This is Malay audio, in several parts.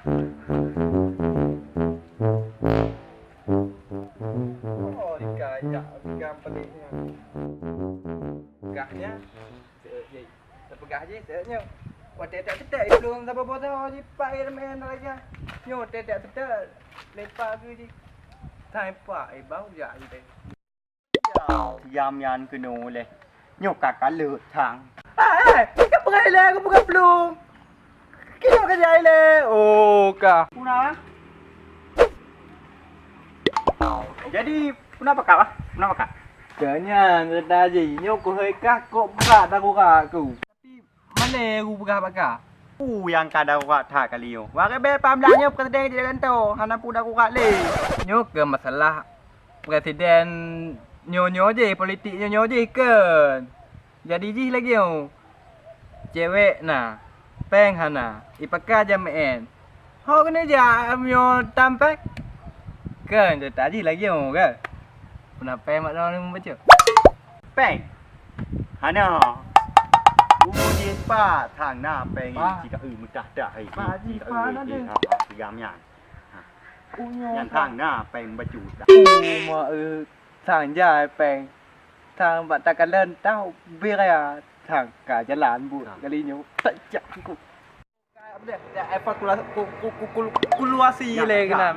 Oh, dikajak pegang peliknya. Pegahnya je. Terpegah je sehatnya. Wah, tak sedap belum sampai potong je pak main lagi. Nyo tak sedap. Lepak ke je. Tai pak bau jak je teh. ยามยานคือโนเลยโยกกะกะเลือทาง Kau perai lah, kau bukan belum. Kita kerja le. Oh, kah. Puna. Jadi puna apa kak? Puna apa kak? Kanya tadi nyo ko hơi kah kok berat aku aku. Tapi mana aku berat bakar? Yang kada kak tak kaliu. Wak be pamlanya presiden di kantor. Hana puna aku kak le. Nyo ke masalah presiden nyo je politik nyo je kan. Jadi ji lagi yo. Cewek nah. Peng hana. Ipaka jamaen. Ho kena ja nyo tampek. Kan tadi lagi yo kan. Pernah peng mak orang ni baca. Peng. Hana. Uji pa thang na peng jika mudah dah hai. Jika yam yan. Yan thang na peng baju dah. Mà thằng dài bèn thằng bạn ta cả lên tao biết à thằng cả gia lan bu cái đi nhú tận chặt cục evakuasi le kena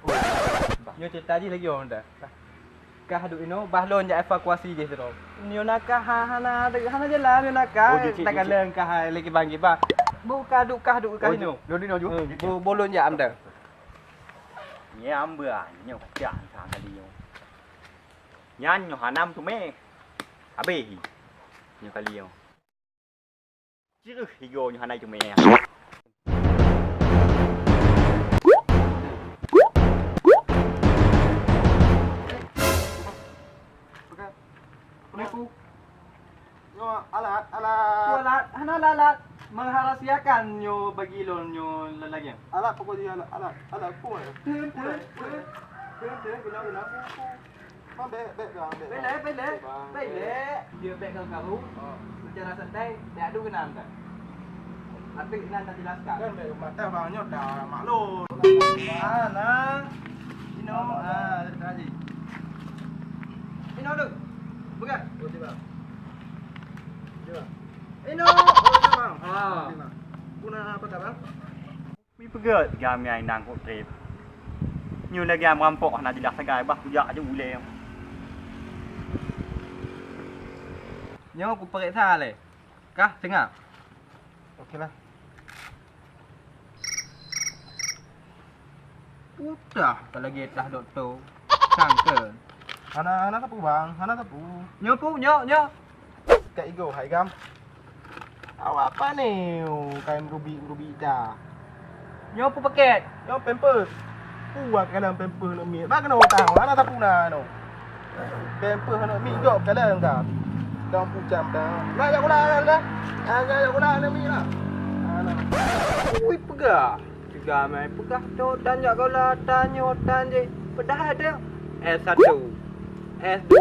nyo cerita ji lagi orang dah kah duk ino bahlon ya evakuasi je tu nyo nak hana jalan nyo nak tak kan leng kah lagi bagi ba bu kah duk ino bu bolon ya am dah Nham bữa nhiều chán thang kaliu. Nyan nhiều hà nam tu me. Abe nhiều kaliu. Chứ higo nhiều hà này tu me. Penipu. Alat. Hana alat. Menghahasiakan nyo bagi lon nyo lelaki. Alat pokok dia alat pun. Turun. Guna aku. Bele. Dia beg kau. Secara santai, tak ada kenal tak? Nanti nak jelaskan. Kan beg mata bangnya dah maklum. Nah. Ino, tadi. Ino tu. Bukan. Oh, tiba. Ino. Bang. Guna apa tak bang? Mi pegat gam yang nang kok trip. Nhiều là gam rampok hana jelas sagai bah kujak aja ule. Nyo aku perik tha le. Kah tengah. Okeylah. Udah, kalau lagi dah doktor. Sangka. Hana tapu bang, hana tapu. Nyo. Kak Igo, hai gam. Awak apa ni? Kain ruby dah. Nyo paket. Yo pampers. Puak kalam pampers nak mi. Ba kena otang, hana tapu na no. Pampers nak mi jok kalam dah. Dalam pucam dah. Lah ya kula dah. Ya kula nak mi lah. Ui pegah. Juga mai pegah tu tanya kau lah tanya je. Padahal dia S1, S2,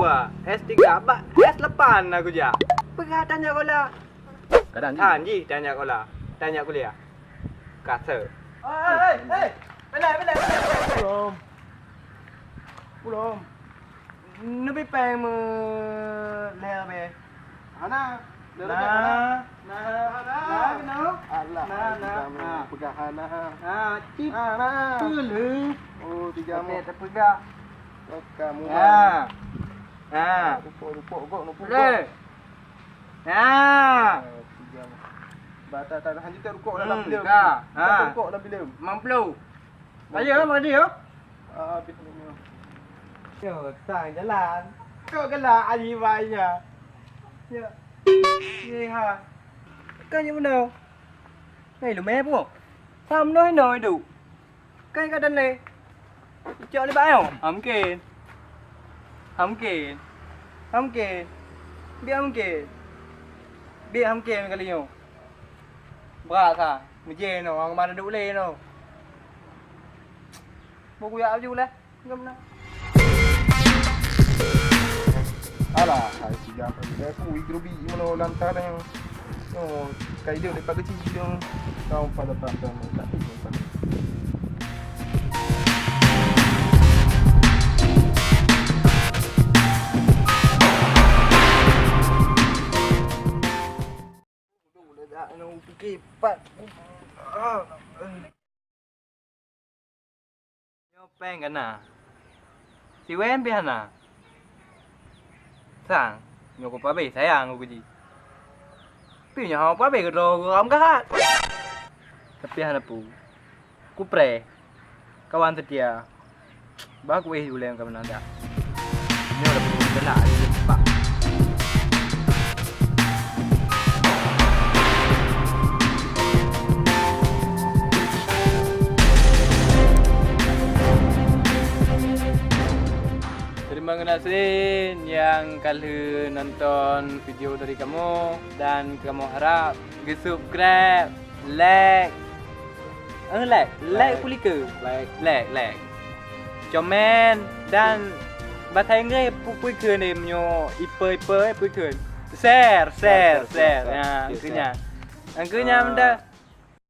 S3, S8 aku je. Pegah tanya kau lah. Kadang Ji tanya kau lah. Tanya kuliah. Kata. Hey. Belai. Belum. Nabi peng me le be. Hana. Nah. Pegah hana. Cip. Hana. Pelu. Oh, tiga mu. Tak pegah. Kamu. Rupuk. Le. Nah. Bata tak hanya tak rukuk dalam film. Rukuk dalam film. Mamplu. Ayo mari yo. Habis ni. Yo, sang jalan. Kau kena alibainya. Ya. Ye ha. Cái như nào? Này là mẹ không? Sao nói đủ? Cái đần này. Chợ đi bãi không? Hấm kì. Biết hấm kì mình cái gì không? Bà cả, mình chê nó hoàng bà nó đủ lên đâu. Một cú dạo chú lên. Ngâm nào. Alah, hai tiga dia aku grobi mana lantar yang kau dia lepas kecil dia kau pada tak kipat. Nyo peng kan na. Si Wen pian na. Sang, nyo ko pa be sayang ko ji. Pi nyo pa be ko om ka. Tapi hana pu. Ku pre. Kawan setia. Ba ku dulu yang kamu nanda. Nyo dah pu kena cepat. Terima kasih yang kalian nonton video dari kamu dan kamu harap subscribe, like pulih ke? Like. Comment dan bahasa Inggeris pui ke ni menyo ipe pui ke. Share. Ya, angkanya. Angkanya